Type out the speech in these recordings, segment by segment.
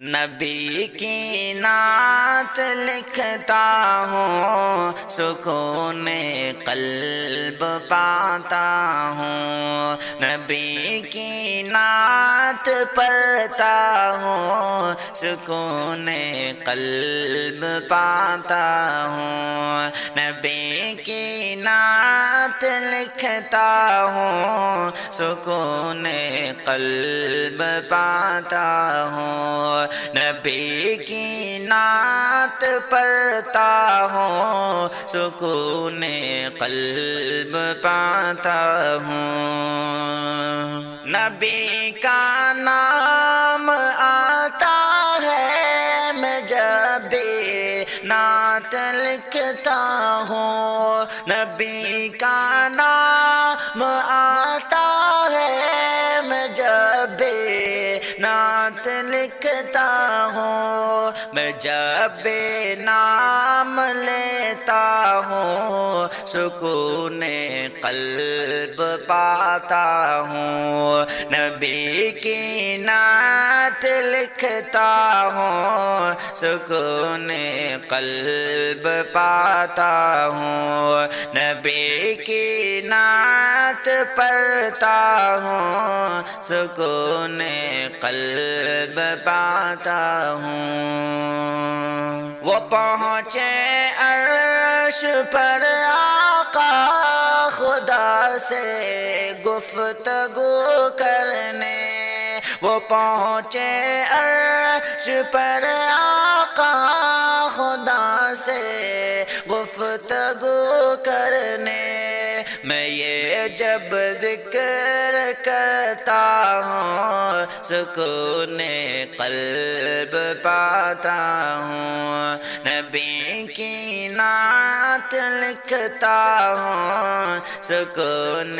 نبی کی نعت لکھتا ہوں، سکون قلب پاتا ہوں۔ نبی کی نعت پڑھتا ہوں، سکون قلب پاتا ہوں۔ نبی کی نعت لکھتا ہوں، سکون قلب پاتا ہوں۔ نبی کی نعت پڑھتا ہوں، سکون قلب پاتا ہوں۔ نبی کا نام آتا ہے میں جب بھی نعت لکھتا ہوں۔ نبی کا نام آتا ہے میں جب بھی نعت لکھتا ہوں۔ میں جب بھی نام لیتا ہوں، سکون قلب پاتا ہوں۔ نبی کی نعت لکھتا ہوں، سکون قلب پاتا ہوں۔ نبی کی نعت پڑھتا ہوں، سکون قلب پاتا ہوں۔ وہ پہنچے عرش پر آقا خدا سے گفتگو کرنے۔ وہ پہنچے عرش پر آقا خدا سے گفتگو کرنے۔ میں یہ جب ذکر کرتا ہوں، سکون قلب پاتا ہوں۔ نبی کی نعت لکھتا ہوں، سکون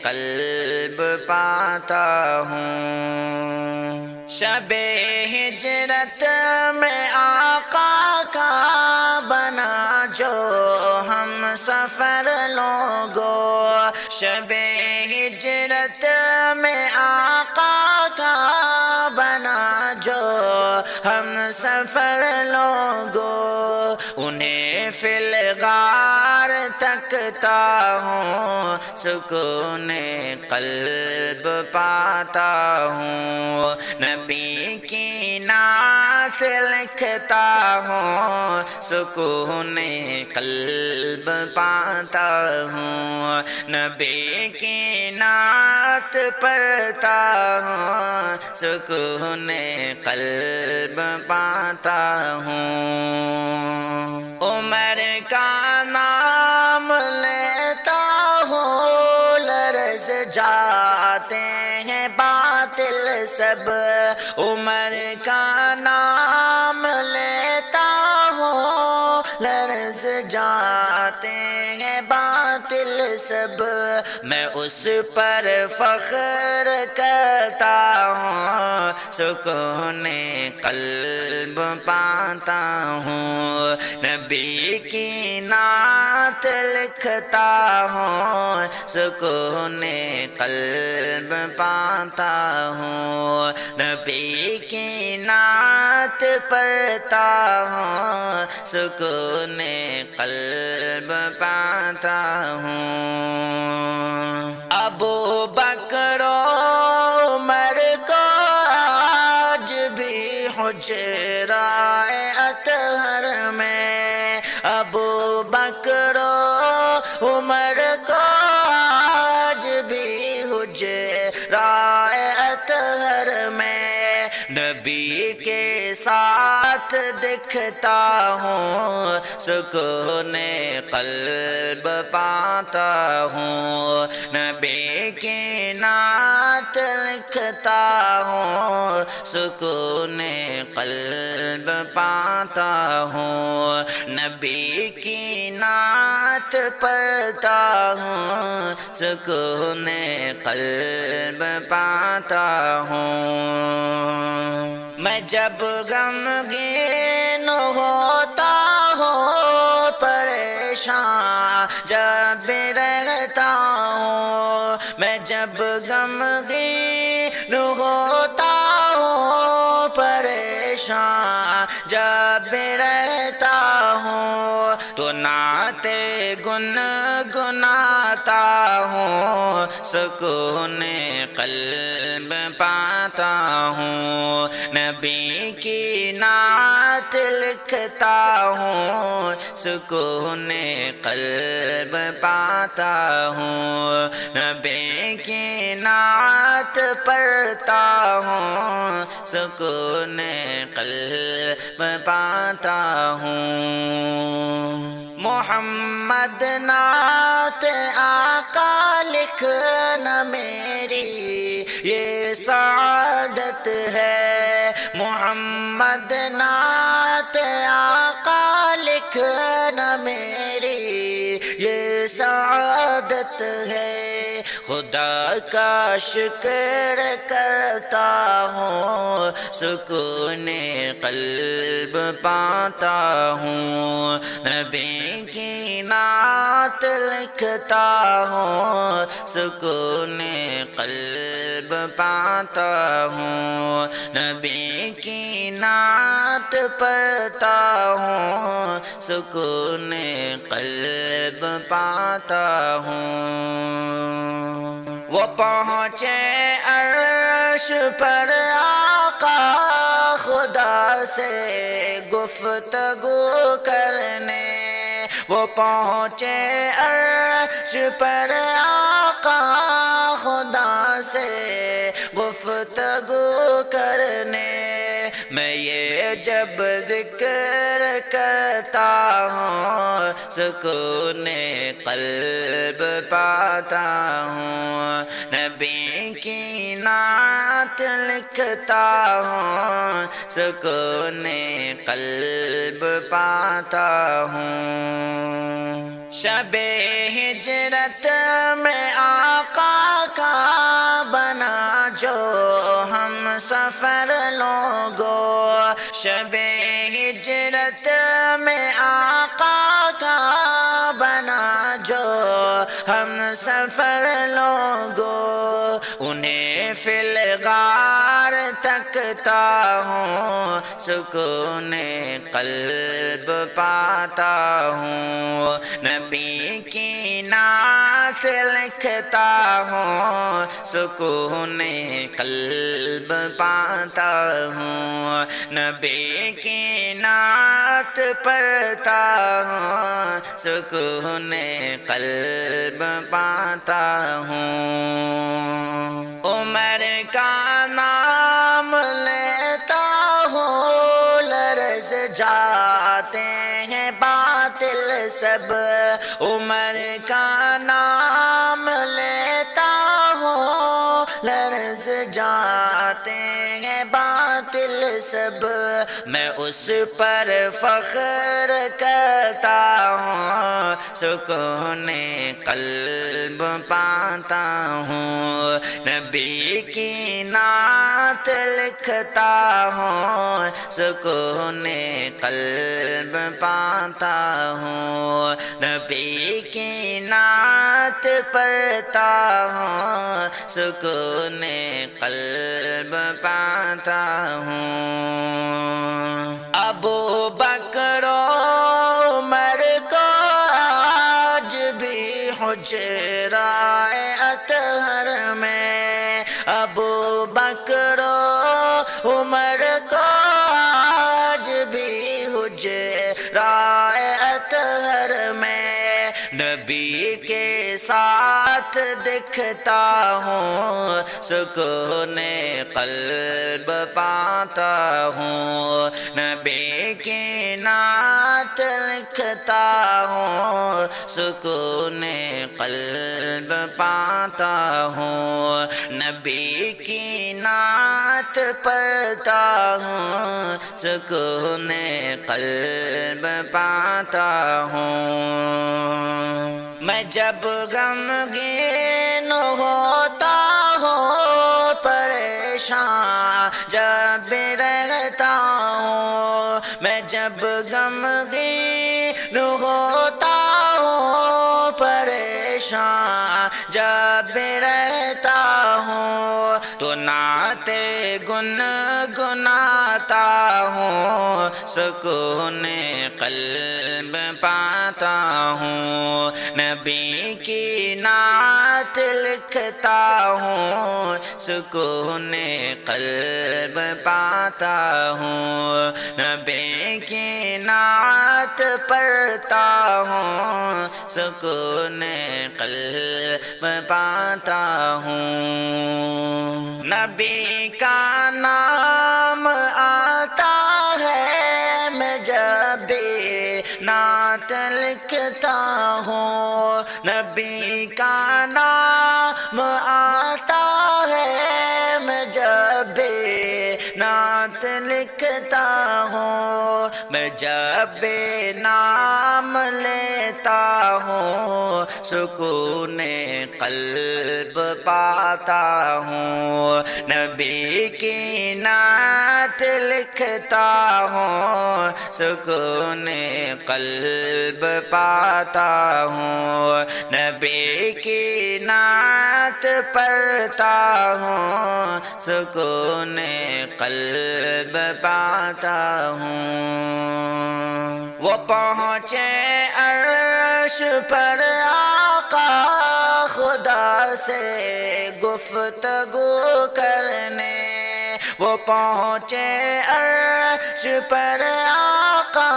قلب پاتا ہوں۔ شب ہجرت میں آقا کا بنا جو ہم سفر لوگو۔ شب ہجرت میں آقا کا بنا جو ہم سفر لوگو۔ انہیں فی الغار تکتا ہوں، سکون قلب پاتا ہوں۔ نبی کی نعت لکھتا ہوں، سکون قلب پاتا ہوں۔ نبی کی نعت پڑھتا ہوں، سکون قلب پاتا ہوں۔ عمر کا نام لیتا ہوں، لرز جاتے ہیں باطل سب۔ عمر کا نام لیتا ہوں، لرز جاتے ہیں باطل سب۔ میں اس پر فخر کرتا ہوں، سکون قلب پاتا ہوں۔ نبی کی نعت لکھتا ہوں، سکون قلب پاتا ہوں۔ نبی کی نعت پڑھتا ہوں، سکون قلب پاتا ہوں۔ ابو بکر و عمر کو آج بھی حجرائے اطہر میں۔ ابو بکر و عمر کو آج بھی حجرائے اطہر میں۔ نبی کے ساتھ دکھتا ہوں، سکون قلب پاتا ہوں۔ نبی کی نعت لکھتا ہوں، سکون قلب پاتا ہوں۔ نبی کی نعت پڑھتا ہوں، سکون قلب پاتا ہوں۔ میں جب غمگین ہوتا ہوں، پریشان جب رہتا ہوں۔ میں جب غمگین ہوتا ہوں، پریشان پریشان جب رہتا ہوں تو نعت گنگناتا ہوں، سکون قلب پاتا ہوں، نبی کی نعت لکھتا ہوں، سکون قلب پاتا ہوں، نبی کی نعت پڑھتا ہوں، سکون قلب پاتا ہوں۔ محمد نعت آقا لکھنا میری یہ سعادت ہے، محمد نعت آقا لکھنا میری یہ سعادت ہے، خدا کا شکر کرتا ہوں، سکون قلب پاتا ہوں، نبی کی نعت لکھتا ہوں، سکون قلب پاتا ہوں، نبی کی نعت پڑھتا ہوں، سکون قلب پاتا ہوں۔ وہ پہنچے عرش پر آقا خدا سے گفتگو کرنے، وہ پہنچے عرش پر آقا خدا سے گفتگو کرنے، میں یہ جب ذکر کرتا ہوں، سکون قلب پاتا ہوں، نبی کی نعت لکھتا ہوں، سکون قلب پاتا ہوں۔ شب ہجرت میں آقا کا بنا جو ہم سفر لوگو، شب ہجرت میں آقا کا بنا جو ہم سفر لوگو، انہیں فی الغار تکتا ہوں، سکون قلب پاتا ہوں، نبی کی نعت لکھتا ہوں، سکون قلب پاتا ہوں، نبی کی نعت پڑھتا ہوں، سکون قلب پاتا ہوں۔ عمر کا نام لیتا ہوں، لرز جاتے ہیں باطل سب، عمر کا نام لیتا ہوں، لرز جاتے ہیں باطل سب، میں اس پر فخر کرتا ہوں، سکون قلب پاتا ہوں، نبی کی نعت لکھتا ہوں، سکون قلب پاتا ہوں، نبی کی نعت پڑھتا ہوں، سکون قلب پاتا ہوں۔ ابو بکر و عمر کو آج بھی حجرائے اطہر میں، ابو بکر و عمر کو آج بھی حجرائے اطہر میں، نبی کے ساتھ دکھتا ہوں، سکون قلب پاتا ہوں، نبی کی نعت لکھتا ہوں، سکون قلب پاتا ہوں، نبی کی نعت پڑھتا ہوں، سکون قلب پاتا ہوں۔ میں جب غمگین ہوتا ہوں، پریشان جب رہتا ہوں، میں جب غمگین ہوتا ہوں، پریشان جب رہتا ہوں، تو نعت گنگناتا پاتا ہوں سکون قلب پاتا ہوں نبی کی نعت لکھتا ہوں سکون قلب پاتا ہوں نبی کی نعت پڑھتا ہوں سکون قلب پاتا ہوں نبی کا نام آتا ہے میں جب بھی نعت لکھتا ہوں نبی کا نام آتا ہے میں جب بھی نعت لکھتا ہوں میں جب بھی نام لیتا ہوں سکون قلب پاتا ہوں نبی کی نعت لکھتا ہوں سکون قلب پاتا ہوں نبی کی نعت پڑھتا ہوں سکون قلب پاتا ہوں وہ پہنچے عرش پر آقا خدا سے گفتگو کرنے وہ پہنچے عرش پر آقا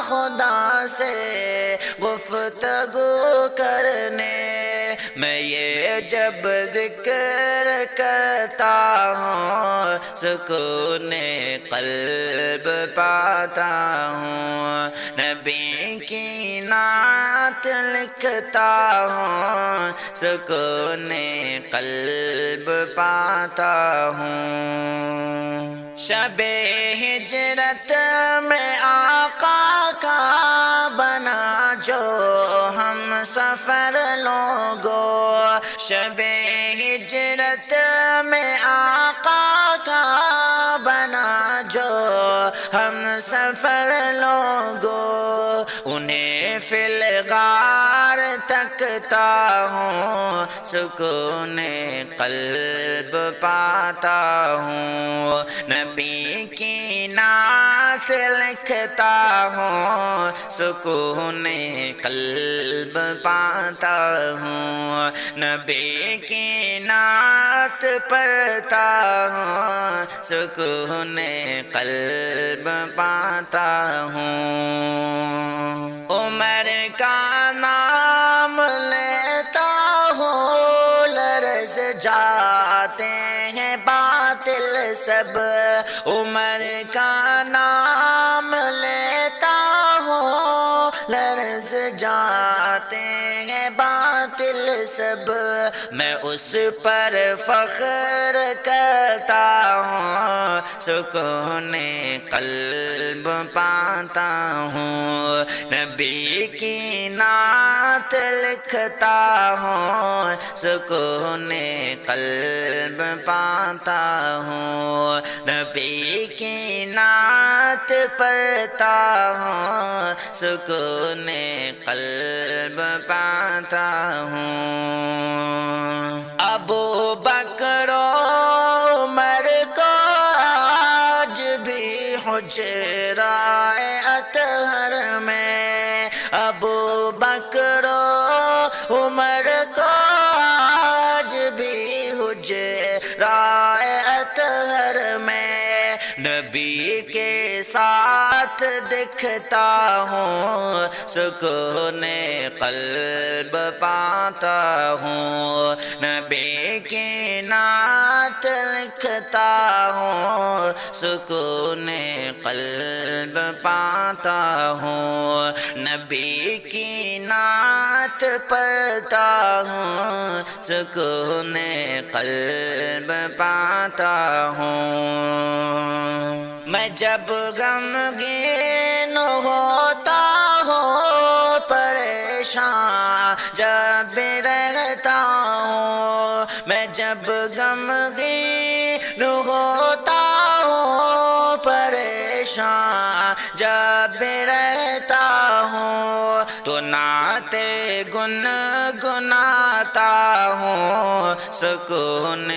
خدا سے گفتگو کرنے میں یہ جب ذکر کرتا ہوں سکون قلب پاتا ہوں نبی کی نعت لکھتا ہوں سکون قلب پاتا ہوں شب ہجرت میں آقا کا بنا جو ہم سفر لوگو شب ہجرت میں آقا کا بنا جو ہم سفر لوگو انہیں فی الغار تکتا ہوں سکون قلب پاتا ہوں نبی کی نعت لکھتا ہوں سکون قلب پاتا ہوں نبی کی نعت پڑھتا ہوں سکون قلب پاتا ہوں عمر کا نام لیتا ہوں لرز جاتے ہیں باطل سب عمر کا نام لیتا ہوں لرز جاتے ہیں باطل سب میں اس پر فخر کرتا ہوں سکون قلب پاتا ہوں نبی کی نعت لکھتا ہوں سکون قلب پاتا ہوں نبی کی نعت پڑھتا ہوں سکون قلب پاتا ہوں ابو بکر عمر کو آج بھی حجرائے اطہر میں ابو بکر عمر کو آج بھی حجرائے اطہر میں نبی کے ساتھ دکھتا ہوں سکون قلب پاتا ہوں نبی کی نعت لکھتا ہوں سکون قلب پاتا ہوں نبی کی نعت پڑھتا ہوں سکون قلب پاتا ہوں میں جب غمگین ہوتا ہوں پریشان جب رہتا ہوں میں جب غمگین ہوتا ہوں پریشان جب رہتا ہوں تو نعت گنگناتا ہوں سکون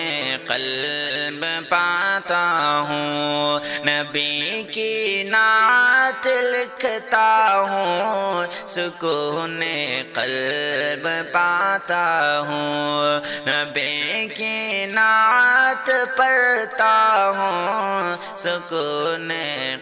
قلب پاتا ہوں نبی کی نعت لکھتا ہوں سکون قلب پاتا ہوں نبی کی نعت پڑھتا ہوں سکون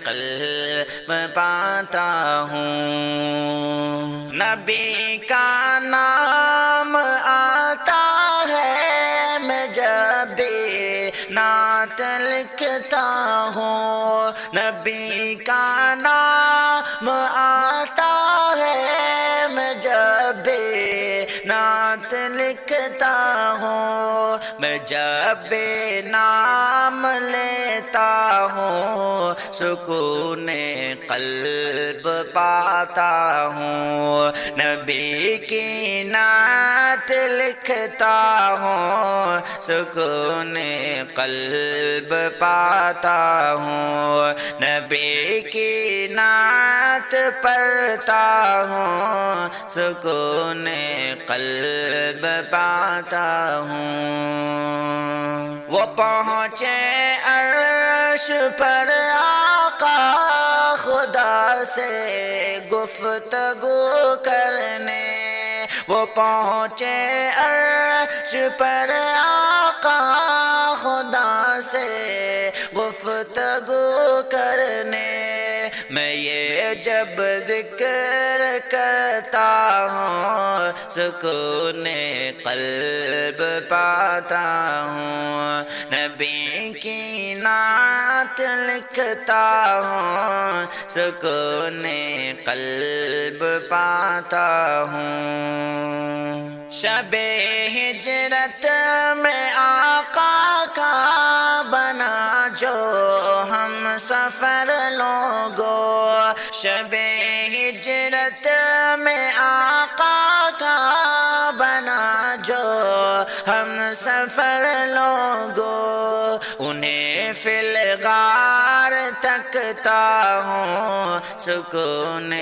قلب پاتا ہوں نبی کا نام آتا ہے میں جب بھی نعت لکھتا ہوں نبی کا نام آتا ہے میں جب بھی نعت لکھتا ہوں میں جب بھی نام لیتا ہوں سکون قلب پاتا ہوں نبی کی نعت لکھتا ہوں سکون قلب پاتا ہوں نبی کی نعت پڑھتا ہوں سکون قلب پاتا ہوں وہ پہنچے عرش پر آقا خدا سے گفتگو کرنے وہ پہنچے عرش پر آقا خدا سے گفتگو کرنے میں یہ جب ذکر کرتا ہوں سکون قلب پاتا ہوں نبی کی نعت لکھتا ہوں سکون قلب پاتا ہوں شب ہجرت میں آقا کا بنا جو ہم سفر لوگوں شب ہجرت میں آقا کا بنا جو ہم سفر لوگوں انہیں فی الغار تکتا ہوں سکون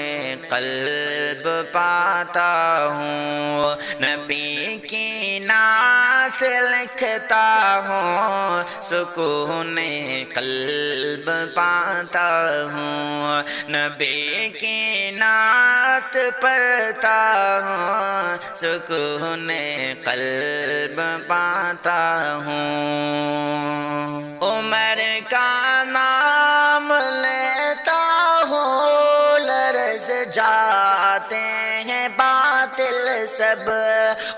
قلب پاتا ہوں نبی کی نعت لکھتا ہوں سکون قلب پاتا ہوں نبی کی نعت پڑھتا ہوں سکون قلب پاتا ہوں عمر کا نام لیتا ہوں لرز جاتے ہیں باطل سب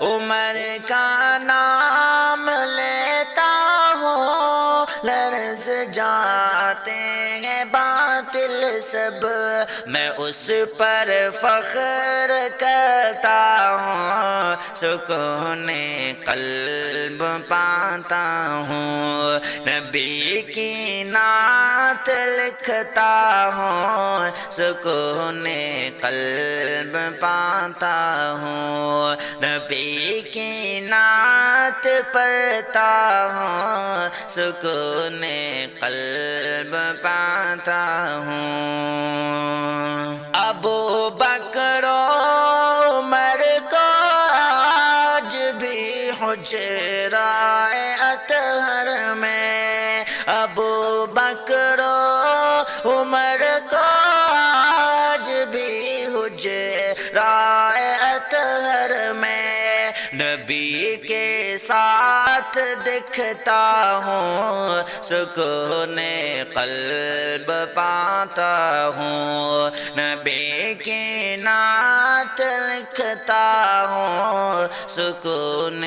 عمر کا نام لیتا ہوں لرز جاتے ہیں باطل سب میں اس پر فخر کرتا ہوں سکون قلب پاتا ہوں نبی کی نعت لکھتا ہوں سکون قلب پاتا ہوں نبی کی نعت پڑھتا ہوں سکون قلب پاتا ہوں ابو بکر و عمر کو آج بھی حجرائے اطہر میں ابو بکر و عمر کو آج بھی حجرائے اطہر میں نبی کے ساتھ دکھتا ہوں سکون قلب پاتا ہوں نبی کی نعت لکھتا ہوں سکون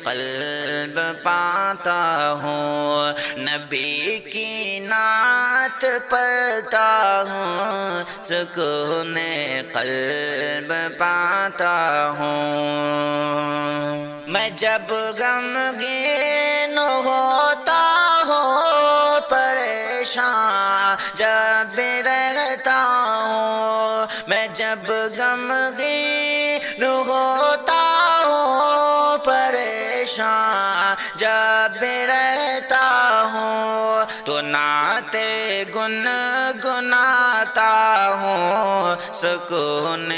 قلب پاتا ہوں نبی کی نعت پڑھتا ہوں سکون قلب پاتا ہوں میں جب غمگین ہوتا ہوں پریشان جب بھی رہتا ہوں میں جب غمگین ہوتا ہوں پریشان جب بھی رہتا ہوں تو نعت گنگناتا ہوں سکون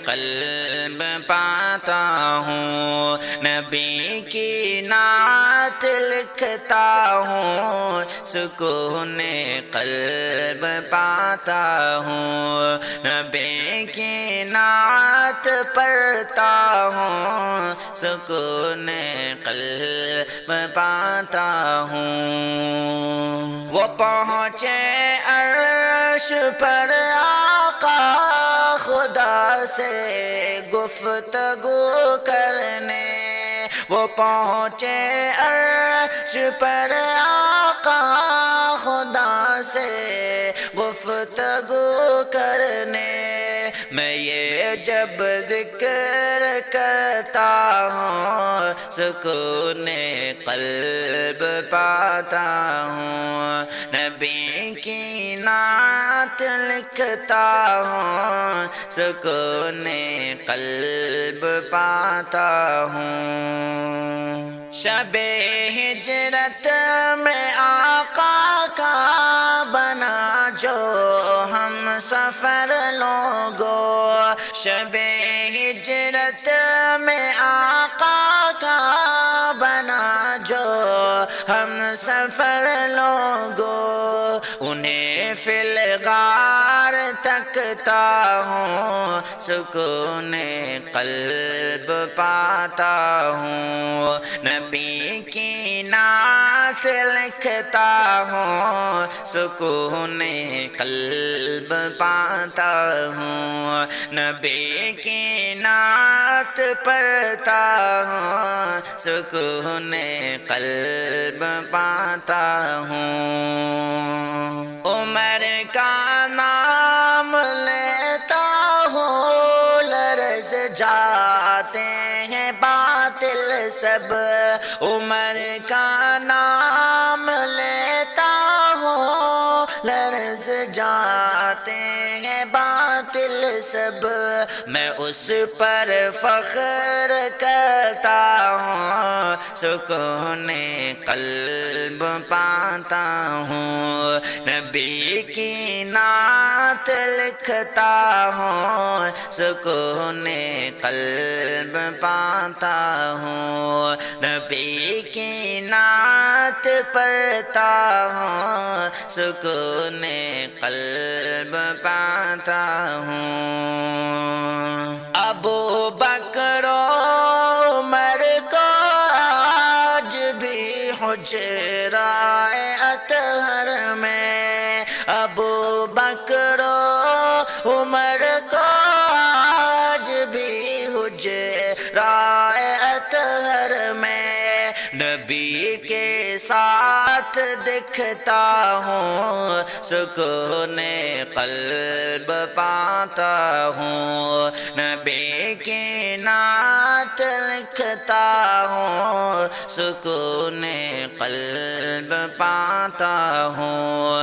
قلب پاتا ہوں نبی کی نعت لکھتا ہوں سکون قلب پاتا ہوں نبی کی نعت پڑھتا ہوں سکون قلب پاتا ہوں وہ پہنچے عرش پر آقا خدا سے گفتگو کرنے وہ پہنچے عرش پر آقا خدا سے گفتگو کرنے میں یہ جب ذکر کرتا ہوں سکون قلب پاتا ہوں نبی کی نعت لکھتا ہوں سکون قلب پاتا ہوں شب ہجرت میں آقا کا بنا جو ہم سفر لوگو شب ہجرت میں آقا کا بنا جو ہم سفر لوگو انہیں فی الغار تکتا ہوں سکون قلب پاتا ہوں نبی کی نعت لکھتا ہوں سکون قلب پاتا ہوں نبی کی نعت پڑھتا ہوں سکون قلب پاتا ہوں عمر کا نام لیتا ہوں لرز جاتے ہیں باطل سب عمر کا نام لیتا ہوں لرز جاتے ہیں باطل سب میں اس پر فخر کرتا ہوں سکون قلب پاتا ہوں نبی کی نعت لکھتا ہوں سکون قلب پاتا ہوں نبی کی نعت پڑھتا ہوں سکون قلب پاتا ہوں ابو بکر و عمر کو آج بھی حجرائے اطہر میں ابو بکر و عمر کو آج بھی حجرائے اطہر میں نبی کے ساتھ دکھتا ہوں سکون قلب پاتا ہوں نبی کی نعت لکھتا ہوں سکون قلب پاتا ہوں